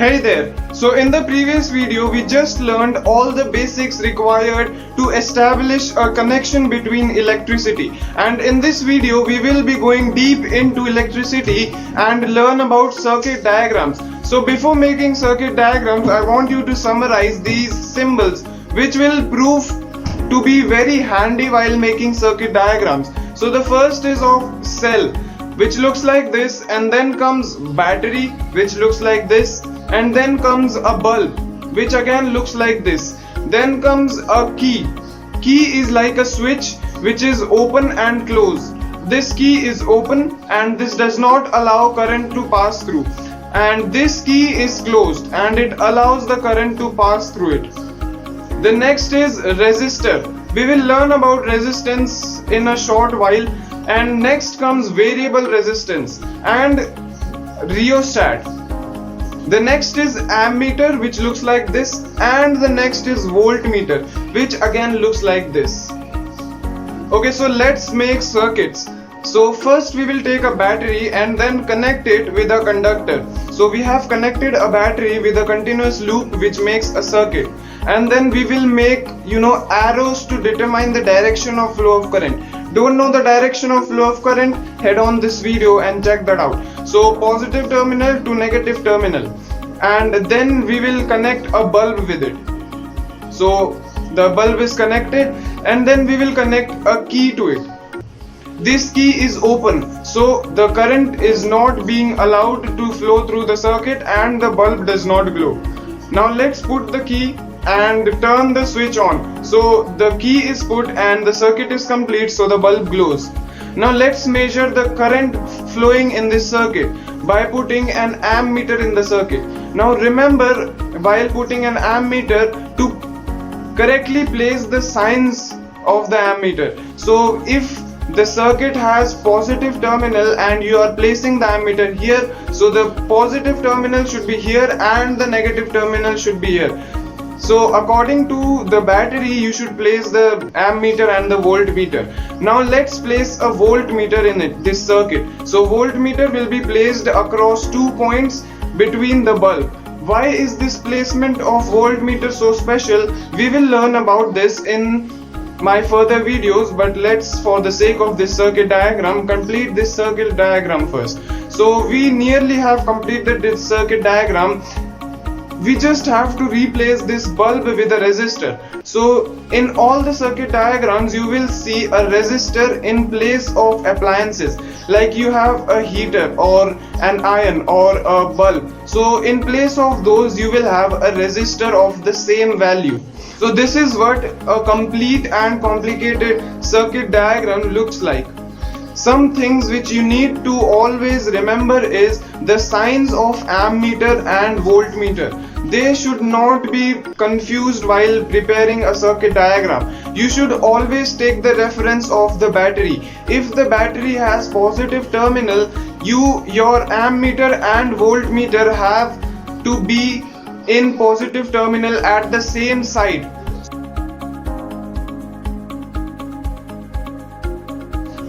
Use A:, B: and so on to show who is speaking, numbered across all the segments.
A: Hey there! So in the previous video we just learned all the basics required to establish a connection between electricity, and in this video we will be going deep into electricity and learn about circuit diagrams. So before making circuit diagrams, I want you to summarize these symbols which will prove to be very handy while making circuit diagrams. So the first is of cell, which looks like this, and then comes battery, which looks like this, and then comes a bulb, which again looks like this. Then comes a key. Key is like a switch which is open and closed. This key is open and this does not allow current to pass through, and this key is closed and it allows the current to pass through it. The next is resistor. We will learn about resistance in a short while. And next comes variable resistance and rheostat. The next is ammeter, which looks like this, and the next is voltmeter, which again looks like this. Okay, so let's make circuits. So first we will take a battery and then connect it with a conductor. So we have connected a battery with a continuous loop which makes a circuit, and then we will make arrows to determine the direction of flow of current. Don't know the direction of flow of current? Head on this video and check that out. So positive terminal to negative terminal, and then we will connect a bulb with it. So the bulb is connected, and then we will connect a key to it. This key is open, so the current is not being allowed to flow through the circuit and the bulb does not glow. Now let's put the key and turn the switch on. So the key is put and the circuit is complete, so the bulb glows. Now let's measure the current flowing in this circuit by putting an ammeter in the circuit. Now remember, while putting an ammeter, to correctly place the signs of the ammeter. So if the circuit has positive terminal and you are placing the ammeter here, so the positive terminal should be here and the negative terminal should be here. So according to the battery, you should place the ammeter and the voltmeter. Now let's place a voltmeter in this circuit. So voltmeter will be placed across 2 points between the bulb. Why is this placement of voltmeter so special? We will learn about this in my further videos, but let's, for the sake of this circuit diagram, complete this circuit diagram first. So we nearly have completed this circuit diagram. We just have to replace this bulb with a resistor. So in all the circuit diagrams you will see a resistor in place of appliances, like you have a heater or an iron or a bulb. So in place of those you will have a resistor of the same value. So this is what a complete and complicated circuit diagram looks like. Some things which you need to always remember is the signs of ammeter and voltmeter. They should not be confused while preparing a circuit diagram. You should always take the reference of the battery. If the battery has positive terminal, your ammeter and voltmeter have to be in positive terminal at the same side.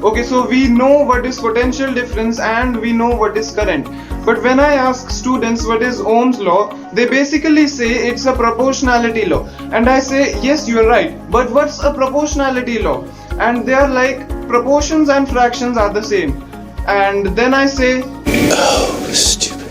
A: Okay, so we know what is potential difference and we know what is current. But when I ask students what is Ohm's law, they basically say it's a proportionality law. And I say, yes, you're right, but what's a proportionality law? And they are like, proportions and fractions are the same. And then I say,
B: oh, stupid.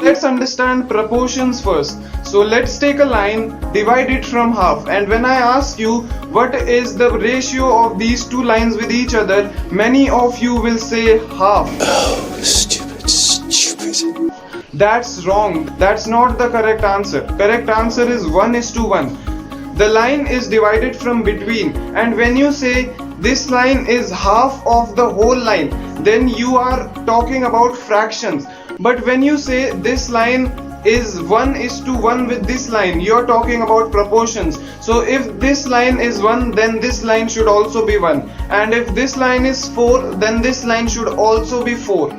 A: Let's understand proportions first. So let's take a line, divide it from half, and when I ask you what is the ratio of these two lines with each other, many of you will say half.
B: Oh, stupid.
A: That's wrong. That's not the correct answer. Correct answer is 1:1. The line is divided from between, and when you say this line is half of the whole line, then you are talking about fractions. But when you say this line is 1:1 with this line, you're talking about proportions. So if this line is 1, then this line should also be 1, and if this line is 4, then this line should also be 4.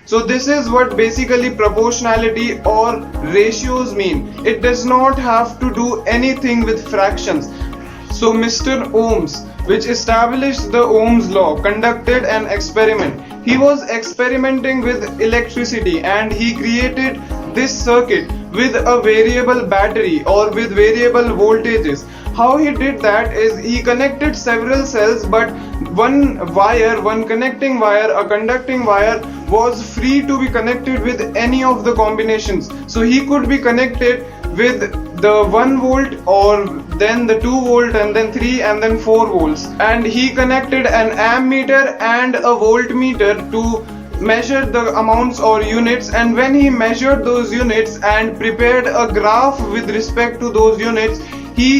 A: So this is what basically proportionality or ratios mean. It does not have to do anything with fractions. So Mr. Ohms, which established the Ohm's law, conducted an experiment. He was experimenting with electricity and he created this circuit with a variable battery or with variable voltages. How he did that is he connected several cells, but one connecting wire, a conducting wire, was free to be connected with any of the combinations. So he could be connected with the 1 volt or then the 2 volt and then 3 and then 4 volts, and he connected an ammeter and a voltmeter to measure the amounts or units, and when he measured those units and prepared a graph with respect to those units, he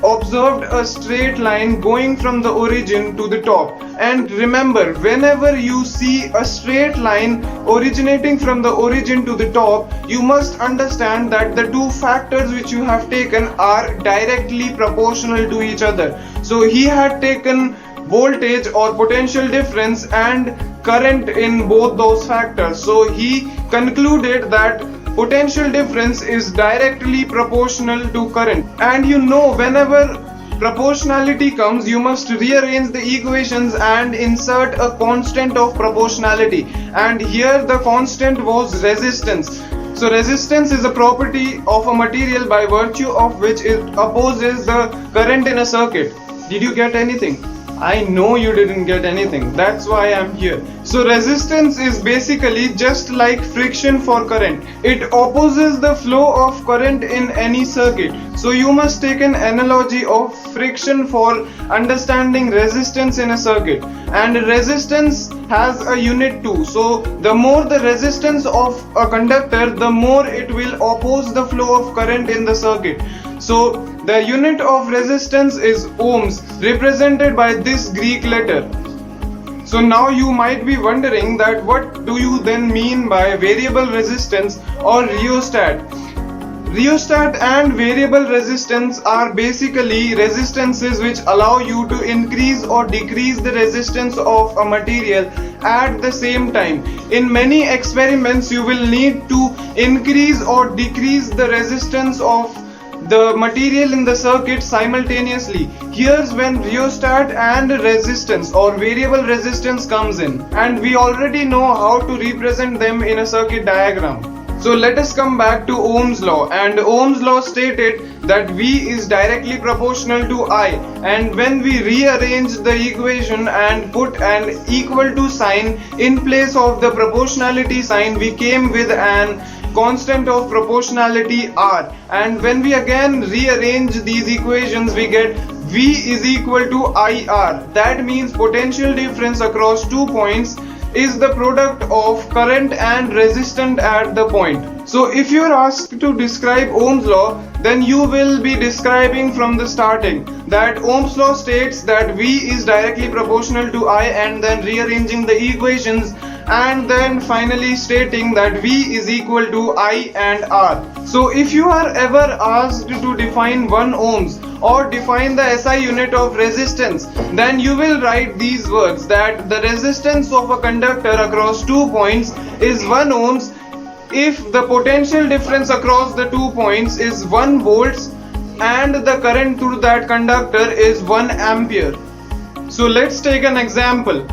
A: observed a straight line going from the origin to the top. And remember, whenever you see a straight line originating from the origin to the top, you must understand that the two factors which you have taken are directly proportional to each other. So he had taken voltage or potential difference and current in both those factors. So he concluded that potential difference is directly proportional to current. And you know, whenever proportionality comes, you must rearrange the equations and insert a constant of proportionality, and here the constant was resistance. So resistance is a property of a material by virtue of which it opposes the current in a circuit. Did you get anything? I know you didn't get anything, that's why I'm here. So resistance is basically just like friction for current. It opposes the flow of current in any circuit. So you must take an analogy of friction for understanding resistance in a circuit. And resistance has a unit too. So the more the resistance of a conductor, the more it will oppose the flow of current in the circuit. So the unit of resistance is ohms, represented by this Greek letter. So now you might be wondering that what do you then mean by variable resistance or rheostat? Rheostat and variable resistance are basically resistances which allow you to increase or decrease the resistance of a material at the same time. In many experiments, you will need to increase or decrease the resistance of the material in the circuit simultaneously. Here's when rheostat and resistance or variable resistance comes in, and we already know how to represent them in a circuit diagram. So let us come back to Ohm's law, and Ohm's law stated that V is directly proportional to I, and when we rearrange the equation and put an equal to sign in place of the proportionality sign, we came with an constant of proportionality R, and when we again rearrange these equations, we get V is equal to IR. That means potential difference across 2 points is the product of current and resistance at the point. So if you are asked to describe Ohm's law, then you will be describing from the starting that Ohm's law states that V is directly proportional to I, and then rearranging the equations and then finally stating that V is equal to I and R. So if you are ever asked to define 1 ohms or define the SI unit of resistance, then you will write these words that the resistance of a conductor across 2 points is 1 ohms if the potential difference across the 2 points is 1 volts and the current through that conductor is 1 ampere. So let's take an example.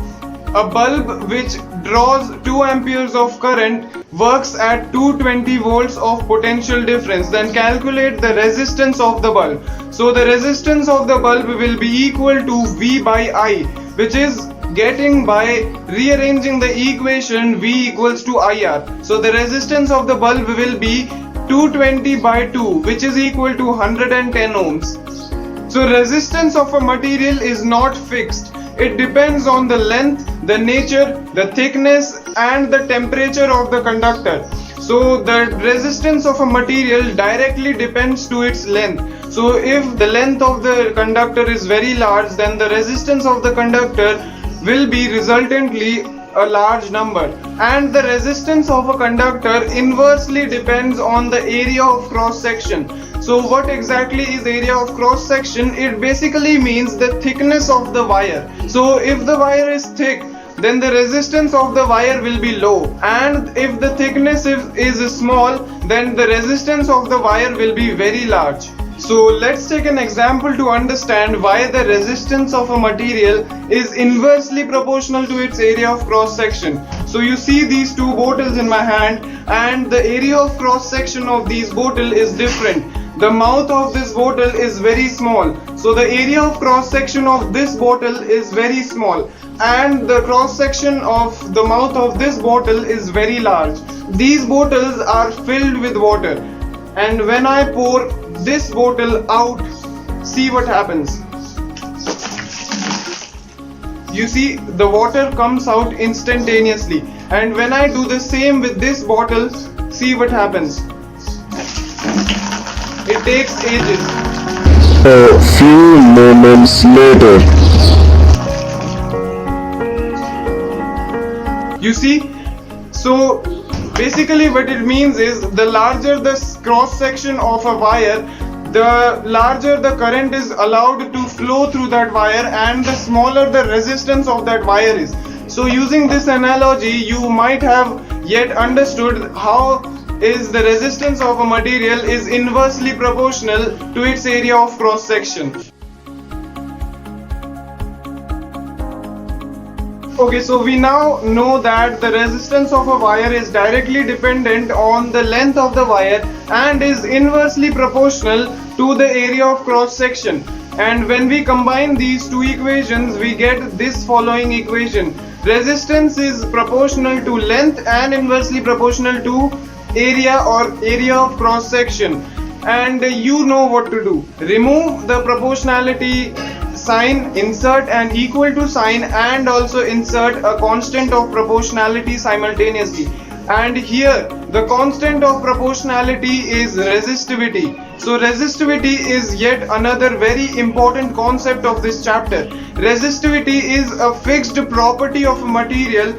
A: A bulb which draws 2 amperes of current works at 220 volts of potential difference. Then calculate the resistance of the bulb. So the resistance of the bulb will be equal to V by I, which is getting by rearranging the equation V equals to IR. So the resistance of the bulb will be 220 by 2, which is equal to 110 ohms. So resistance of a material is not fixed. It depends on the length, the nature, the thickness and the temperature of the conductor. So the resistance of a material directly depends to its length. So if the length of the conductor is very large, then the resistance of the conductor will be resultantly a large number, and the resistance of a conductor inversely depends on the area of cross section. So what exactly is area of cross section? It basically means the thickness of the wire. So if the wire is thick, then the resistance of the wire will be low, and if the thickness is small, then the resistance of the wire will be very large. So let's take an example to understand why the resistance of a material is inversely proportional to its area of cross section. So you see these two bottles in my hand, and the area of cross section of these bottle is different. The mouth of this bottle is very small, so the area of cross section of this bottle is very small, and the cross section of the mouth of this bottle is very large. These bottles are filled with water, and when I pour this bottle out, see what happens. You see, the water comes out instantaneously, and when I do the same with this bottle, see what happens. It takes ages.
B: A few moments later.
A: You see, so basically what it means is the larger the cross section of a wire, the larger the current is allowed to flow through that wire, and the smaller the resistance of that wire is. So using this analogy, you might have yet understood how is the resistance of a material is inversely proportional to its area of cross section. Okay, so we now know that the resistance of a wire is directly dependent on the length of the wire and is inversely proportional to the area of cross section. And when we combine these two equations, we get this following equation. Resistance is proportional to length and inversely proportional to area or area of cross section. And you know what to do. Remove the proportionality sign, insert an equal to sign, and also insert a constant of proportionality simultaneously. And here the constant of proportionality is resistivity. So resistivity is yet another very important concept of this chapter. Resistivity is a fixed property of a material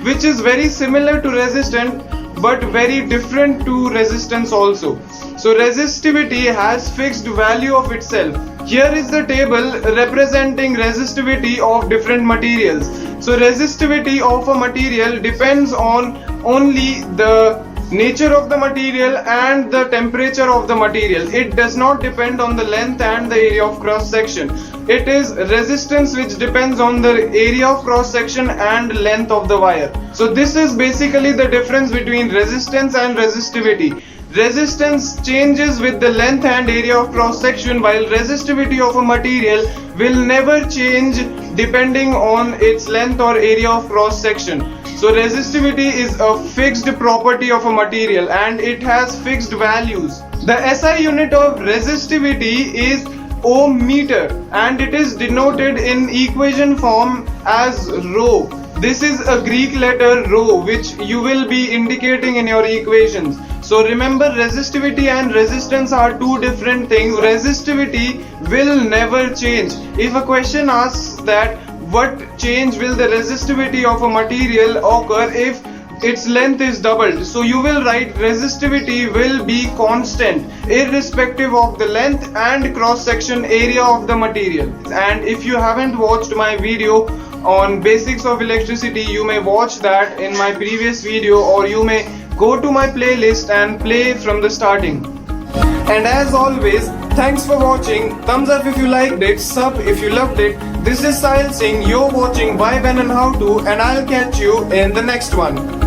A: which is very similar to resistance but very different to resistance also. So resistivity has fixed value of itself. Here is the table representing resistivity of different materials. So resistivity of a material depends on only the nature of the material and the temperature of the material. It does not depend on the length and the area of cross section. It is resistance which depends on the area of cross section and length of the wire. So this is basically the difference between resistance and resistivity. Resistance changes with the length and area of cross section, while resistivity of a material will never change depending on its length or area of cross section. So resistivity is a fixed property of a material and it has fixed values. The SI unit of resistivity is Ohmmeter, and it is denoted in equation form as rho. This is a Greek letter rho which you will be indicating in your equations. So remember, resistivity and resistance are two different things. Resistivity will never change. If a question asks that what change will the resistivity of a material occur if its length is doubled, so you will write resistivity will be constant irrespective of the length and cross section area of the material. And if you haven't watched my video on basics of electricity, you may watch that in my previous video, or you may go to my playlist and play from the starting. And as always, thanks for watching. Thumbs up if you liked it, sub if you loved it. This is Sahil Singh, you're watching Why, When and How To, and I'll catch you in the next one.